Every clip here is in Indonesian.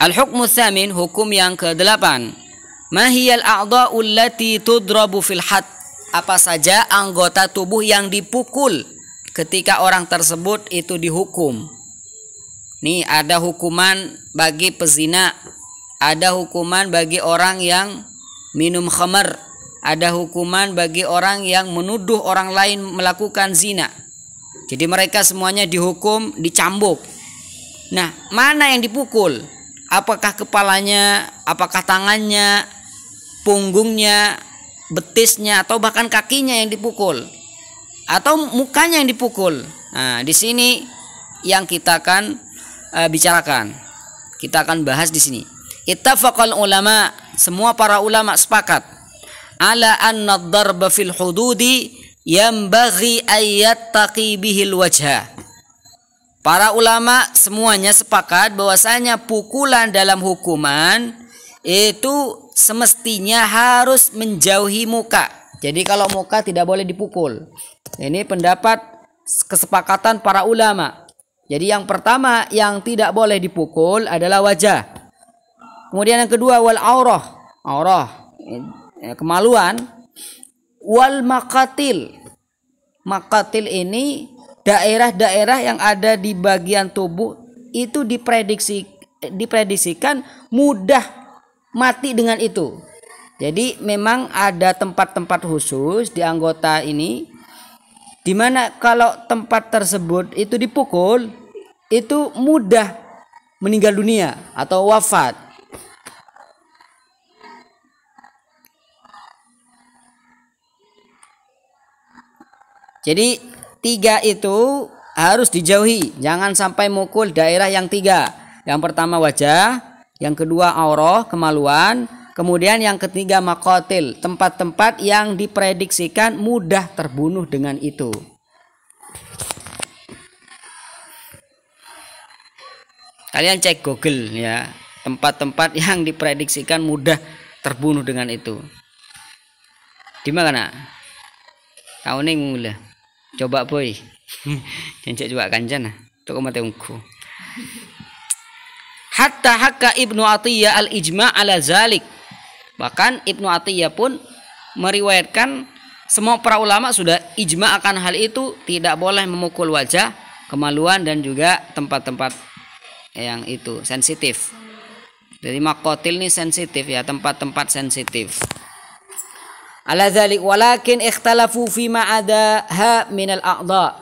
Al-hukmu tsamin, hukum yang ke-8. Ma hiyal a'dha'u allati tudrabu fil had? Apa saja anggota tubuh yang dipukul ketika orang tersebut itu dihukum? Nih ada hukuman bagi pezina, ada hukuman bagi orang yang minum khamar, ada hukuman bagi orang yang menuduh orang lain melakukan zina. Jadi mereka semuanya dihukum, dicambuk. Nah, mana yang dipukul? Apakah kepalanya, apakah tangannya, punggungnya, betisnya, atau bahkan kakinya yang dipukul, atau mukanya yang dipukul? Nah, di sini yang kita akan bicarakan. Kita akan bahas di sini. Ittafaqal ulama, semua para ulama sepakat ala anna ad-darba fil hududi yanbaghi ayyattaqi bihil wajha. Para ulama semuanya sepakat bahwasanya pukulan dalam hukuman itu semestinya harus menjauhi muka. Jadi kalau muka tidak boleh dipukul. Ini pendapat kesepakatan para ulama. Jadi yang pertama yang tidak boleh dipukul adalah wajah. Kemudian yang kedua wal aurah, kemaluan. Wal maqatil. Maqatil ini daerah-daerah yang ada di bagian tubuh itu diprediksikan mudah mati dengan itu. Jadi memang ada tempat-tempat khusus di anggota ini, dimana kalau tempat tersebut itu dipukul itu mudah meninggal dunia atau wafat. Jadi 3 itu harus dijauhi, jangan sampai mukul daerah yang 3. Yang pertama wajah, yang kedua aurah, kemaluan, kemudian yang ketiga maqatil, tempat-tempat yang diprediksikan mudah terbunuh dengan itu. Kalian cek Google ya, tempat-tempat yang diprediksikan mudah terbunuh dengan itu. Di mana? Kau nih mulai. Coba boy. Cencek juga kanjana. Tok mate ungku. Hatta hakka Ibnu Athiyyah al-ijma' ala zalik. Bahkan Ibnu Athiyyah pun meriwayatkan semua para ulama sudah ijma' akan hal itu, tidak boleh memukul wajah, kemaluan dan juga tempat-tempat yang itu sensitif. Jadi maqatil ini sensitif ya, tempat-tempat sensitif. Ala dzalik walakin ikhtalafu fi ma adaha minal a'dha.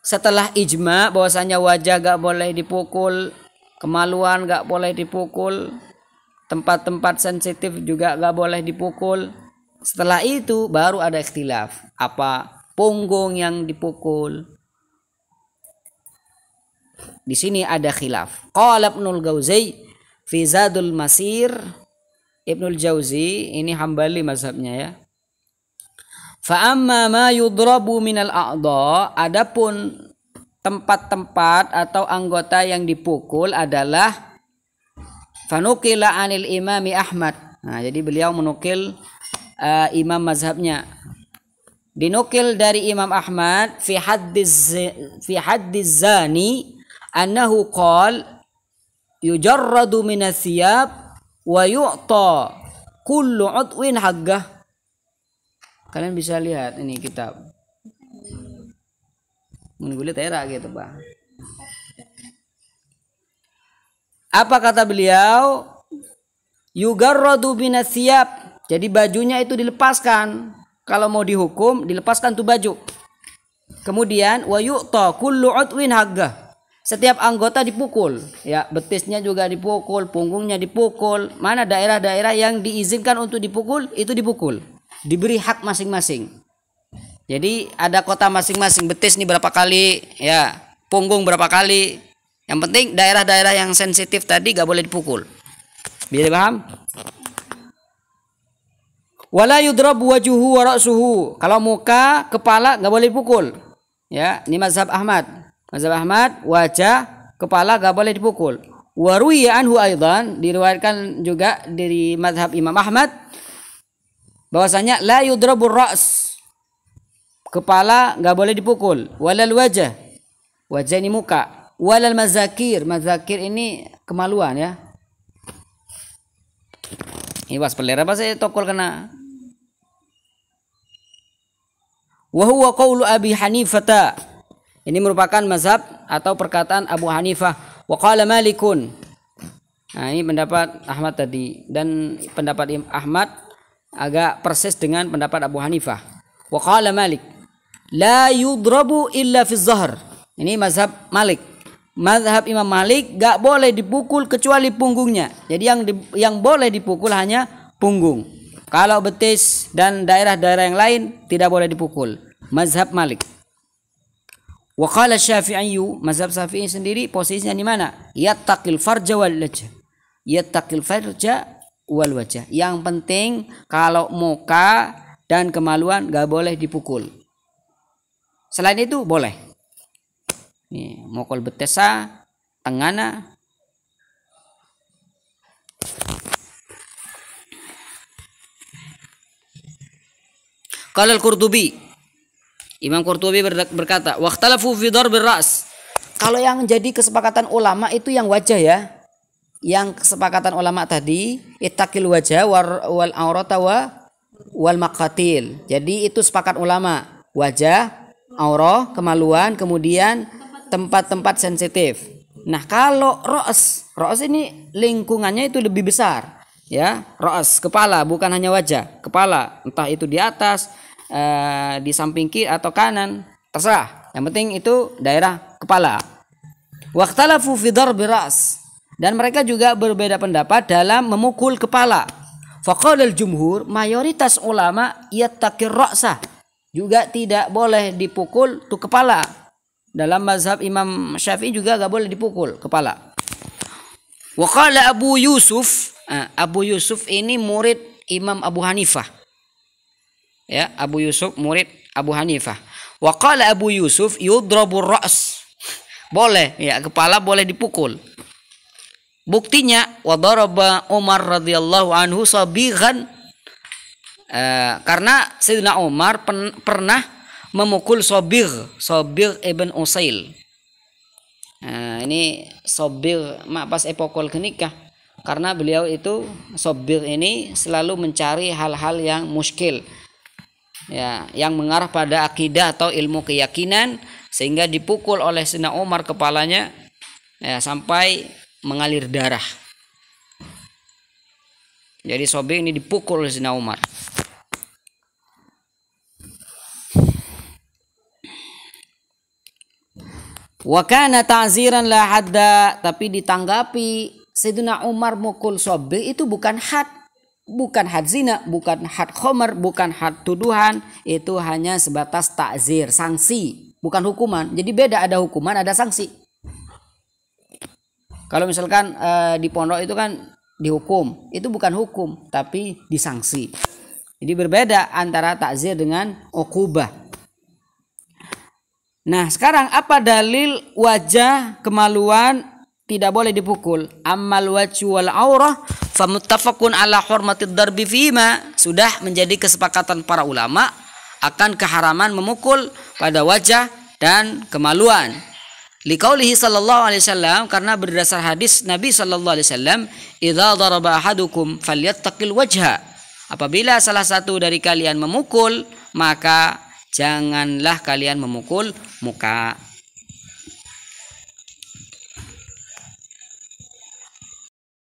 Setelah ijma bahwasanya wajah gak boleh dipukul, kemaluan gak boleh dipukul, tempat-tempat sensitif juga gak boleh dipukul. Setelah itu baru ada ikhtilaf, apa punggung yang dipukul. Di sini ada khilaf. Qala Ibnul Jauzi fi Zadul Masir. Ibnul Jauzi ini Hambali mazhabnya ya. Fa amma ma yudrabu minal a'dha, adapun tempat-tempat atau anggota yang dipukul adalah fanukila anil imami Ahmad. Nah, jadi beliau menukil imam mazhabnya. Dinukil dari Imam Ahmad fi haddiz zani annahu qala yujarradu minas thiyab wa yu'ta kullu udwin haggah. Kalian bisa lihat ini kitab. Mengulit era gitu, Pak. Apa kata beliau? Yugarradu minas thiyab. Jadi bajunya itu dilepaskan. Kalau mau dihukum, dilepaskan tuh baju. Kemudian wa yu'ta kullu udwin haggah. Setiap anggota dipukul, ya, betisnya juga dipukul, punggungnya dipukul. Mana daerah-daerah yang diizinkan untuk dipukul, itu dipukul. Diberi hak masing-masing. Jadi ada kota masing-masing, betis nih berapa kali, ya, punggung berapa kali. Yang penting daerah-daerah yang sensitif tadi gak boleh dipukul. Bisa dipaham? Wala yudrabu wajuhu wa ra'suhu. Kalau muka, kepala gak boleh dipukul. Ya, ini mazhab Ahmad. Mazhab Ahmad, wajah, kepala gak boleh dipukul. Wa ruwiya anhu aidan, diriwayatkan juga dari mazhab Imam Ahmad bahwasanya la yudrabu ra's. Kepala gak boleh dipukul. Walal wajah. Wajah ini muka. Walal mazakir. Mazakir ini kemaluan ya. Ini was pelera apa saya tokol kena. Wa huwa qaulu Abi Hanifah. Ini merupakan mazhab atau perkataan Abu Hanifah. Wa qala Malikun. Nah, ini pendapat Ahmad tadi, dan pendapat Ahmad agak persis dengan pendapat Abu Hanifah. Wa qala Malik, la yudrabu illa fi zahr. Ini mazhab Malik. Mazhab Imam Malik gak boleh dipukul kecuali punggungnya. Jadi yang boleh dipukul hanya punggung. Kalau betis dan daerah-daerah yang lain tidak boleh dipukul. Mazhab Malik. Wa qala Syafi'i, mazhab Syafi'i sendiri posisinya di mana? Yattaqil farja wal wajh. Yattaqil farja wal wajh. Yang penting kalau muka dan kemaluan gak boleh dipukul. Selain itu boleh. Nih, mukul betesa, tengana. Qala Al-Qurtubi, Imam Qurtubi berkata, waqtalafu fi darbir ra's. Kalau yang jadi kesepakatan ulama itu yang wajah ya. Yang kesepakatan ulama tadi, ittaqil wajah wal aurata wal maqatil. Jadi itu sepakat ulama, wajah, aurah, kemaluan, kemudian tempat-tempat sensitif. Nah, kalau ra's ini lingkungannya itu lebih besar, ya. Ra's, kepala, bukan hanya wajah, kepala, entah itu di atas, di samping kiri atau kanan, terserah. Yang penting itu daerah kepala. Waqtalafu fi darbi ra's, dan mereka juga berbeda pendapat dalam memukul kepala. Faqala al-jumhur, mayoritas ulama yattaqir ra'sah, juga tidak boleh dipukul tuh kepala. Dalam mazhab Imam Syafi'i juga gak boleh dipukul kepala. Wa qala Abu Yusuf, Abu Yusuf ini murid Imam Abu Hanifah. Ya, Abu Yusuf murid Abu Hanifah. Wa qala Abu Yusuf yudrabu ra's. Boleh, ya, kepala boleh dipukul. Buktinya wa daraba Umar radhiyallahu anhu sabighan. Karena Sayyidina Umar pernah memukul Sobir ibn Usail. Ini Sobir pas epokol kenikah, karena beliau itu Sobir ini selalu mencari hal-hal yang muskil, ya, yang mengarah pada akidah atau ilmu keyakinan, sehingga dipukul oleh Sayyidina Umar kepalanya, ya, sampai mengalir darah. Jadi Sobir ini dipukul oleh Sayyidina Umar. Wa kana ta'ziran la hadda, tapi ditanggapi Sayyidina Umar mukul Sobir itu bukan had zina, bukan had khamar, bukan had tuduhan, itu hanya sebatas ta'zir, sanksi, bukan hukuman. Jadi beda, ada hukuman, ada sanksi. Kalau misalkan di pondok itu kan dihukum, itu bukan hukum tapi disanksi. Jadi berbeda antara ta'zir dengan uqubah. Nah, sekarang apa dalil wajah, kemaluan tidak boleh dipukul? Ammal wajhu wal aurah famuttafaqun ala hurmatid darbi fima. Sudah menjadi kesepakatan para ulama akan keharaman memukul pada wajah dan kemaluan. Liqaulihi sallallahu alaihi wasallam, karena berdasar hadis Nabi sallallahu alaihi wasallam, idza daraba ahadukum falyattaqil wajha. Apabila salah satu dari kalian memukul, maka janganlah kalian memukul muka.